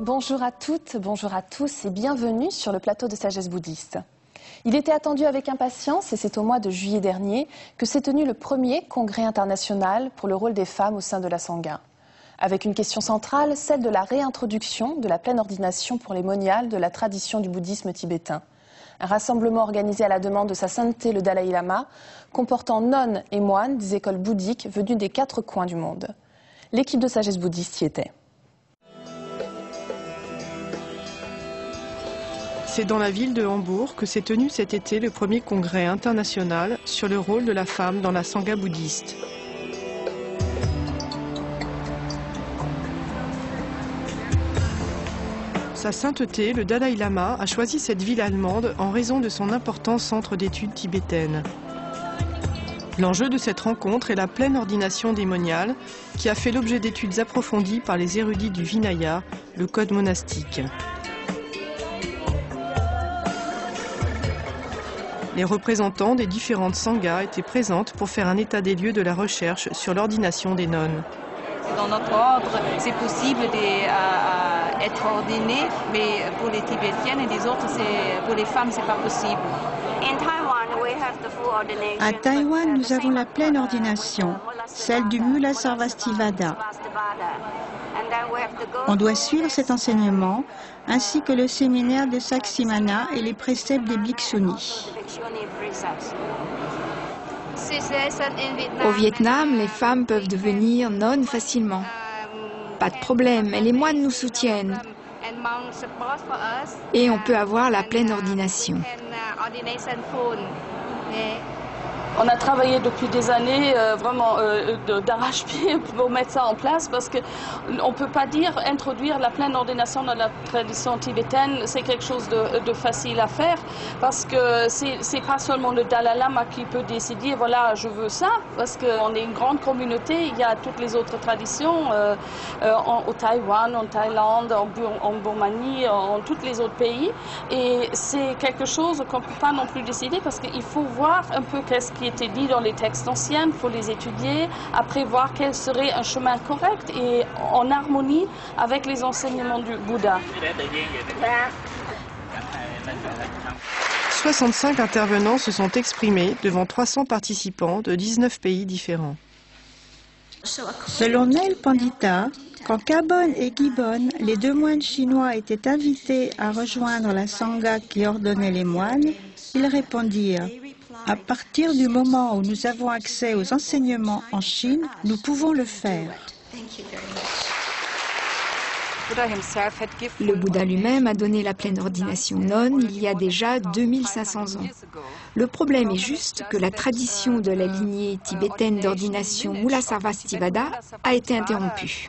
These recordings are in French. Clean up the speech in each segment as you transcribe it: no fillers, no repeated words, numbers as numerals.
Bonjour à toutes, bonjour à tous et bienvenue sur le plateau de Sagesse bouddhiste. Il était attendu avec impatience et c'est au mois de juillet dernier que s'est tenu le premier congrès international pour le rôle des femmes au sein de la Sangha. Avec une question centrale, celle de la réintroduction de la pleine ordination pour les moniales de la tradition du bouddhisme tibétain. Un rassemblement organisé à la demande de sa sainteté le Dalai Lama, comportant nonnes et moines des écoles bouddhiques venus des 4 coins du monde. L'équipe de Sagesse bouddhiste y était. C'est dans la ville de Hambourg que s'est tenu cet été le premier congrès international sur le rôle de la femme dans la Sangha bouddhiste. Sa sainteté, le Dalai Lama, a choisi cette ville allemande en raison de son important centre d'études tibétaines. L'enjeu de cette rencontre est la pleine ordination des moniales, qui a fait l'objet d'études approfondies par les érudits du Vinaya, le code monastique. Les représentants des différentes sanghas étaient présentes pour faire un état des lieux de la recherche sur l'ordination des nonnes. Dans notre ordre, c'est possible d'être ordonné, mais pour les Tibétiennes et les autres, pour les femmes, c'est pas possible. À Taïwan, nous avons la pleine ordination, celle du Mula Sarvastivada. On doit suivre cet enseignement, ainsi que le séminaire de Saksimana et les préceptes des Bhiksunis. Au Vietnam, les femmes peuvent devenir nonnes facilement. Pas de problème, et les moines nous soutiennent. Et on peut avoir la pleine ordination. On a travaillé depuis des années vraiment d'arrache-pied pour mettre ça en place parce qu'on ne peut pas dire introduire la pleine ordination dans la tradition tibétaine, c'est quelque chose de facile à faire parce que c'est pas seulement le Dalai Lama qui peut décider voilà je veux ça parce qu'on est une grande communauté, il y a toutes les autres traditions au Taïwan, en Thaïlande, en Birmanie, en tous les autres pays et c'est quelque chose qu'on ne peut pas non plus décider parce qu'il faut voir un peu qu'est-ce qui était dit dans les textes anciens, il faut les étudier, après voir quel serait un chemin correct et en harmonie avec les enseignements du Bouddha. 65 intervenants se sont exprimés devant 300 participants de 19 pays différents. Selon Neil Pandita, quand Carbon et Gibbon, les 2 moines chinois, étaient invités à rejoindre la Sangha qui ordonnait les moines, ils répondirent « À partir du moment où nous avons accès aux enseignements en Chine, nous pouvons le faire. » Le Bouddha lui-même a donné la pleine ordination nonne il y a déjà 2500 ans. Le problème est juste que la tradition de la lignée tibétaine d'ordination Mula Sarvastivada a été interrompue.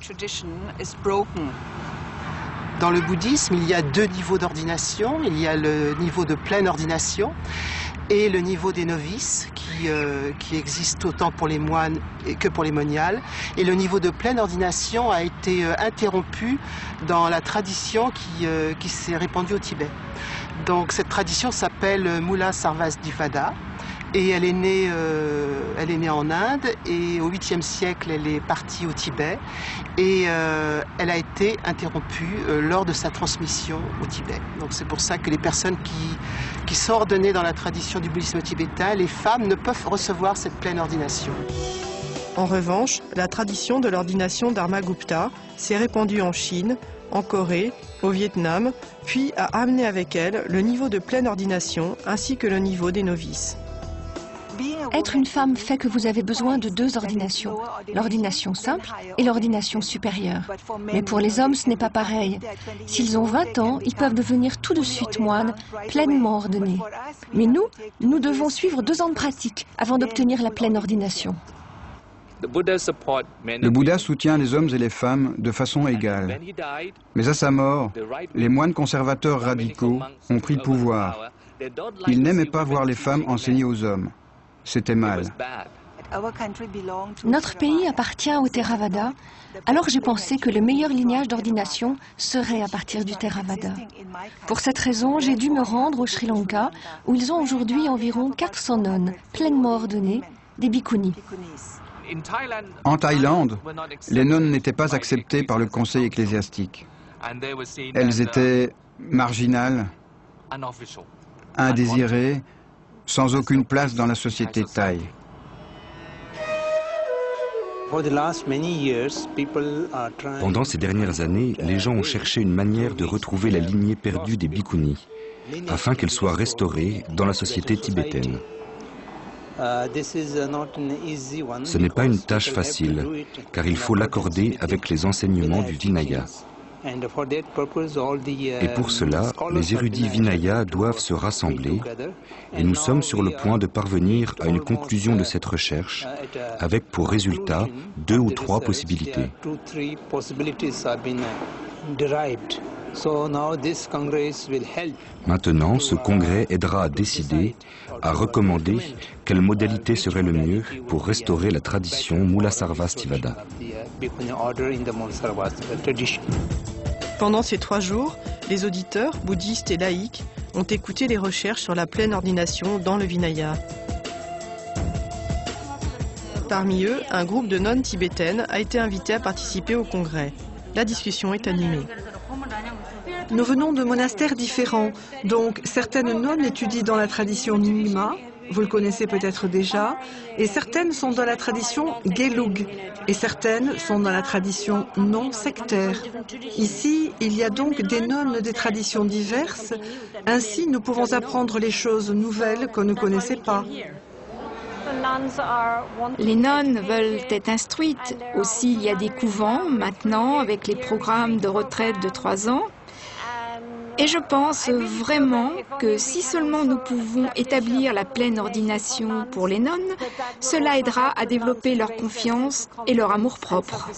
Dans le bouddhisme, il y a 2 niveaux d'ordination. Il y a le niveau de pleine ordination et le niveau des novices qui existe autant pour les moines que pour les moniales. Et le niveau de pleine ordination a été interrompu dans la tradition qui s'est répandue au Tibet. Donc cette tradition s'appelle Mula Sarvastivada. Et elle est née en Inde et au 8e siècle, elle est partie au Tibet et elle a été interrompue lors de sa transmission au Tibet. Donc c'est pour ça que les personnes qui sont ordonnées dans la tradition du bouddhisme tibétain, les femmes ne peuvent recevoir cette pleine ordination. En revanche, la tradition de l'ordination Dharmagupta s'est répandue en Chine, en Corée, au Vietnam, puis a amené avec elle le niveau de pleine ordination ainsi que le niveau des novices. Être une femme fait que vous avez besoin de 2 ordinations, l'ordination simple et l'ordination supérieure. Mais pour les hommes, ce n'est pas pareil. S'ils ont 20 ans, ils peuvent devenir tout de suite moines, pleinement ordonnés. Mais nous devons suivre 2 ans de pratique avant d'obtenir la pleine ordination. Le Bouddha soutient les hommes et les femmes de façon égale. Mais à sa mort, les moines conservateurs radicaux ont pris le pouvoir. Ils n'aimaient pas voir les femmes enseigner aux hommes. C'était mal. Notre pays appartient au Theravada, alors j'ai pensé que le meilleur lignage d'ordination serait à partir du Theravada. Pour cette raison, j'ai dû me rendre au Sri Lanka, où ils ont aujourd'hui environ 400 nonnes, pleinement ordonnées, des bhikkhunis. En Thaïlande, les nonnes n'étaient pas acceptées par le conseil ecclésiastique. Elles étaient marginales, indésirées, sans aucune place dans la société thaï. Pendant ces dernières années, les gens ont cherché une manière de retrouver la lignée perdue des bhikkhunis, afin qu'elle soit restaurée dans la société tibétaine. Ce n'est pas une tâche facile, car il faut l'accorder avec les enseignements du Vinaya. Et pour cela, les érudits Vinaya doivent se rassembler, et nous sommes sur le point de parvenir à une conclusion de cette recherche, avec pour résultat 2 ou 3 possibilités. Maintenant, ce congrès aidera à décider, à recommander quelle modalité serait le mieux pour restaurer la tradition Mulasarvastivada. Pendant ces 3 jours, les auditeurs, bouddhistes et laïcs, ont écouté les recherches sur la pleine ordination dans le Vinaya. Parmi eux, un groupe de nonnes tibétaines a été invité à participer au congrès. La discussion est animée. Nous venons de monastères différents, donc certaines nonnes étudient dans la tradition Nyingma, vous le connaissez peut-être déjà, et certaines sont dans la tradition Gelug, et certaines sont dans la tradition non sectaire. Ici, il y a donc des nonnes des traditions diverses, ainsi nous pouvons apprendre les choses nouvelles qu'on ne connaissait pas. Les nonnes veulent être instruites. Aussi, il y a des couvents maintenant avec les programmes de retraite de 3 ans. Et je pense vraiment que si seulement nous pouvons établir la pleine ordination pour les nonnes, cela aidera à développer leur confiance et leur amour-propre.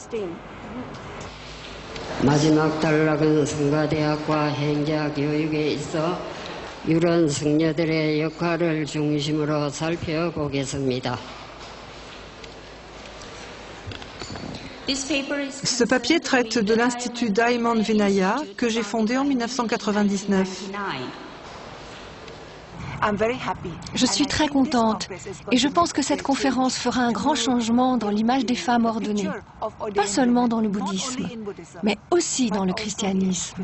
Ce papier traite de l'Institut Diamond Vinaya que j'ai fondé en 1999. Je suis très contente et je pense que cette conférence fera un grand changement dans l'image des femmes ordonnées, pas seulement dans le bouddhisme, mais aussi dans le christianisme.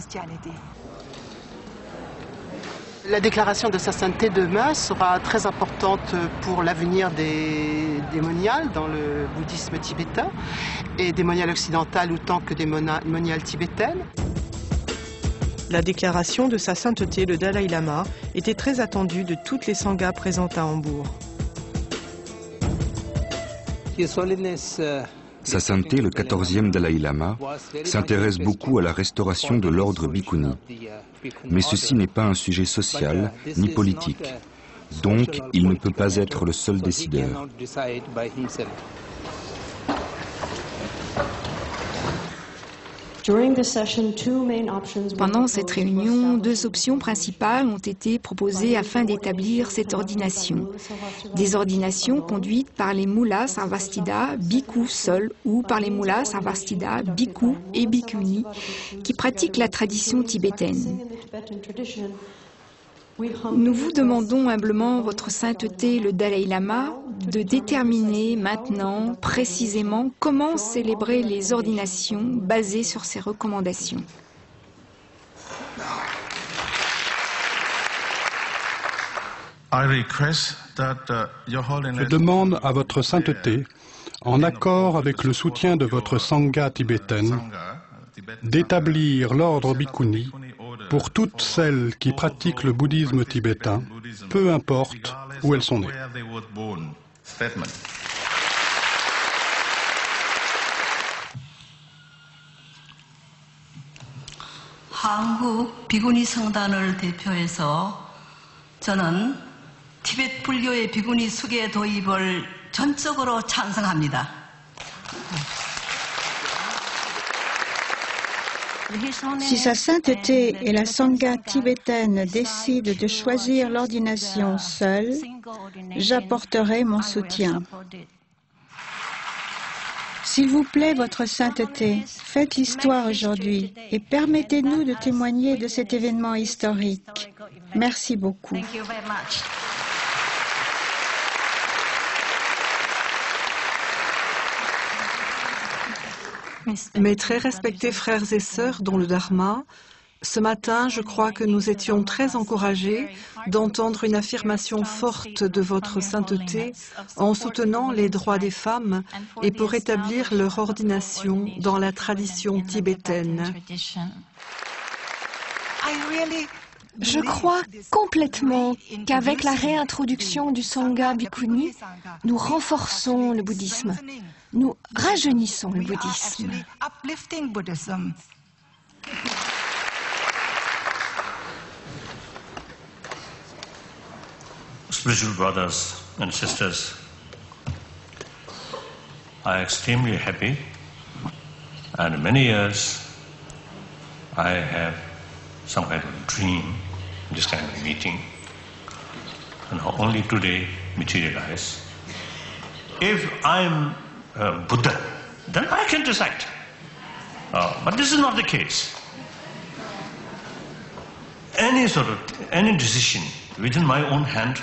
La déclaration de sa sainteté demain sera très importante pour l'avenir des moniales dans le bouddhisme tibétain et des moniales occidentales autant que des moniales tibétaines. La déclaration de sa sainteté, le Dalai Lama, était très attendue de toutes les sanghas présentes à Hambourg. Sa sainteté, le 14e Dalai Lama, s'intéresse beaucoup à la restauration de l'ordre bhikkhuni. Mais ceci n'est pas un sujet social ni politique. Donc, il ne peut pas être le seul décideur. Pendant cette réunion, 2 options principales ont été proposées afin d'établir cette ordination. Des ordinations conduites par les Mullas Sarvastida, bhikkhus seuls, ou par les Mullas Sarvastida, bhikkhus et bhikkhunis, qui pratiquent la tradition tibétaine. Nous vous demandons humblement, votre sainteté, le Dalai Lama, de déterminer maintenant précisément comment célébrer les ordinations basées sur ces recommandations. Je demande à votre sainteté, en accord avec le soutien de votre sangha tibétaine, d'établir l'ordre bhikkhuni pour toutes celles qui pratiquent le bouddhisme tibétain, peu importe où elles sont nées. 한국 비구니 성단을 대표해서 저는 티베트 불교의 비구니 수계 도입을 전적으로 찬성합니다. Si sa sainteté et la sangha tibétaine décident de choisir l'ordination seule, j'apporterai mon soutien. S'il vous plaît, votre sainteté, faites l'histoire aujourd'hui et permettez-nous de témoigner de cet événement historique. Merci beaucoup. Mes très respectés frères et sœurs dans le Dharma, ce matin, je crois que nous étions très encouragés d'entendre une affirmation forte de votre sainteté en soutenant les droits des femmes et pour établir leur ordination dans la tradition tibétaine. Je crois complètement qu'avec la réintroduction du Sangha Bhikkhuni, nous renforçons le bouddhisme, nous rajeunissons le bouddhisme. Spiritual brothers and sisters, I am extremely happy, and many years I have some kind of dream, this kind of meeting, and only today materialize. If I'm Buddha, then I can decide. But this is not the case. Any decision within my own hand,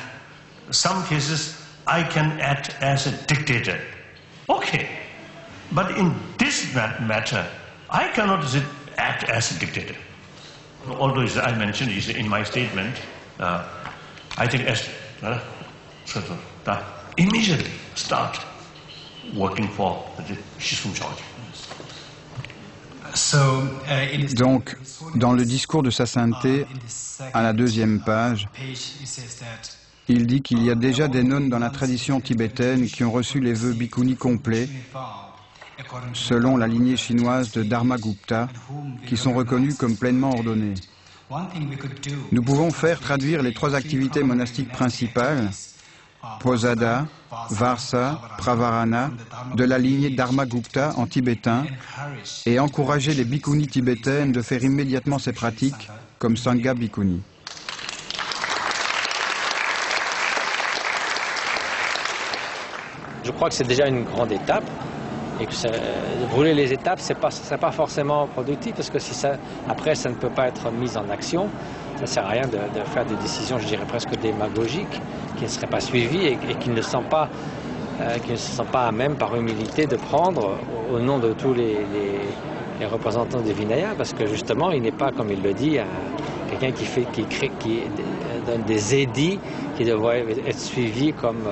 some cases I can act as a dictator. Okay, but in this matter, I cannot act as a dictator. Although as I mentioned in my statement, I think as immediately start working for the Shisum Church. Donc, dans le discours de sa sainteté, à la 2e page, il dit qu'il y a déjà des nonnes dans la tradition tibétaine qui ont reçu les vœux bhikkhuni complets, selon la lignée chinoise de Dharmagupta, qui sont reconnues comme pleinement ordonnées. Nous pouvons faire traduire les 3 activités monastiques principales, Posada, Varsa, Pravarana, de la lignée Dharmagupta en tibétain et encourager les bhikkhunis tibétaines de faire immédiatement ces pratiques comme Sangha Bhikkhuni. Je crois que c'est déjà une grande étape et que brûler les étapes, c'est pas forcément productif parce que si après ça ne peut pas être mis en action, ça ne sert à rien de faire des décisions, je dirais presque démagogiques, qui ne seraient pas suivies et qui ne se sentent pas à même par humilité de prendre au nom de tous les représentants de Vinaya, parce que justement il n'est pas, comme il le dit, quelqu'un qui donne des édits qui devraient être suivis comme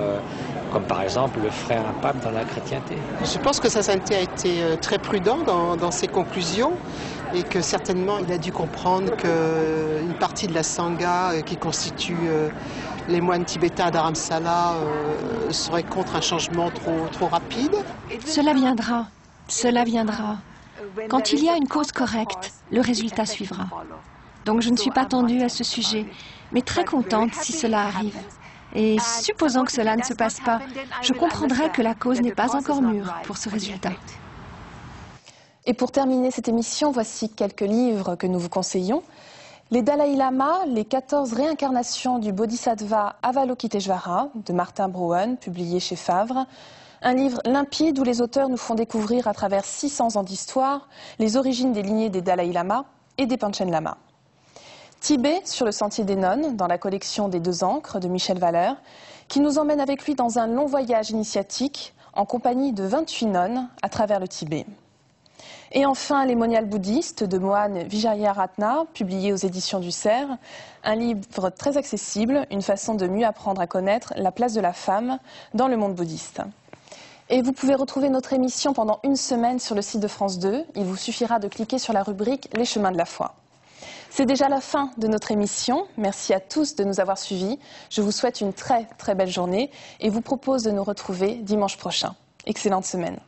par exemple le ferait un pape dans la chrétienté. Je pense que sa sainteté a été très prudent dans ses conclusions et que certainement il a dû comprendre qu'une partie de la Sangha qui constitue les moines tibétains à Dharamsala serait contre un changement trop rapide. Cela viendra, cela viendra. Quand il y a une cause correcte, le résultat suivra. Donc je ne suis pas tendue à ce sujet, mais très contente si cela arrive. Et supposant que cela ne se passe pas, je comprendrai que la cause n'est pas encore mûre pour ce résultat. Et pour terminer cette émission, voici quelques livres que nous vous conseillons. Les Dalai Lama, les 14 réincarnations du Bodhisattva Avalokiteshvara de Martin Broen, publié chez Favre. Un livre limpide où les auteurs nous font découvrir à travers 600 ans d'histoire les origines des lignées des Dalai Lama et des Panchen Lama. Tibet sur le sentier des nonnes, dans la collection des 2 encres de Michel Valeur, qui nous emmène avec lui dans un long voyage initiatique en compagnie de 28 nonnes à travers le Tibet. Et enfin, les moniales bouddhistes de Mohan Vijayaratna, publié aux éditions du Cerf, un livre très accessible, une façon de mieux apprendre à connaître la place de la femme dans le monde bouddhiste. Et vous pouvez retrouver notre émission pendant 1 semaine sur le site de France 2. Il vous suffira de cliquer sur la rubrique « Les chemins de la foi ». C'est déjà la fin de notre émission. Merci à tous de nous avoir suivis. Je vous souhaite une très belle journée et vous propose de nous retrouver dimanche prochain. Excellente semaine.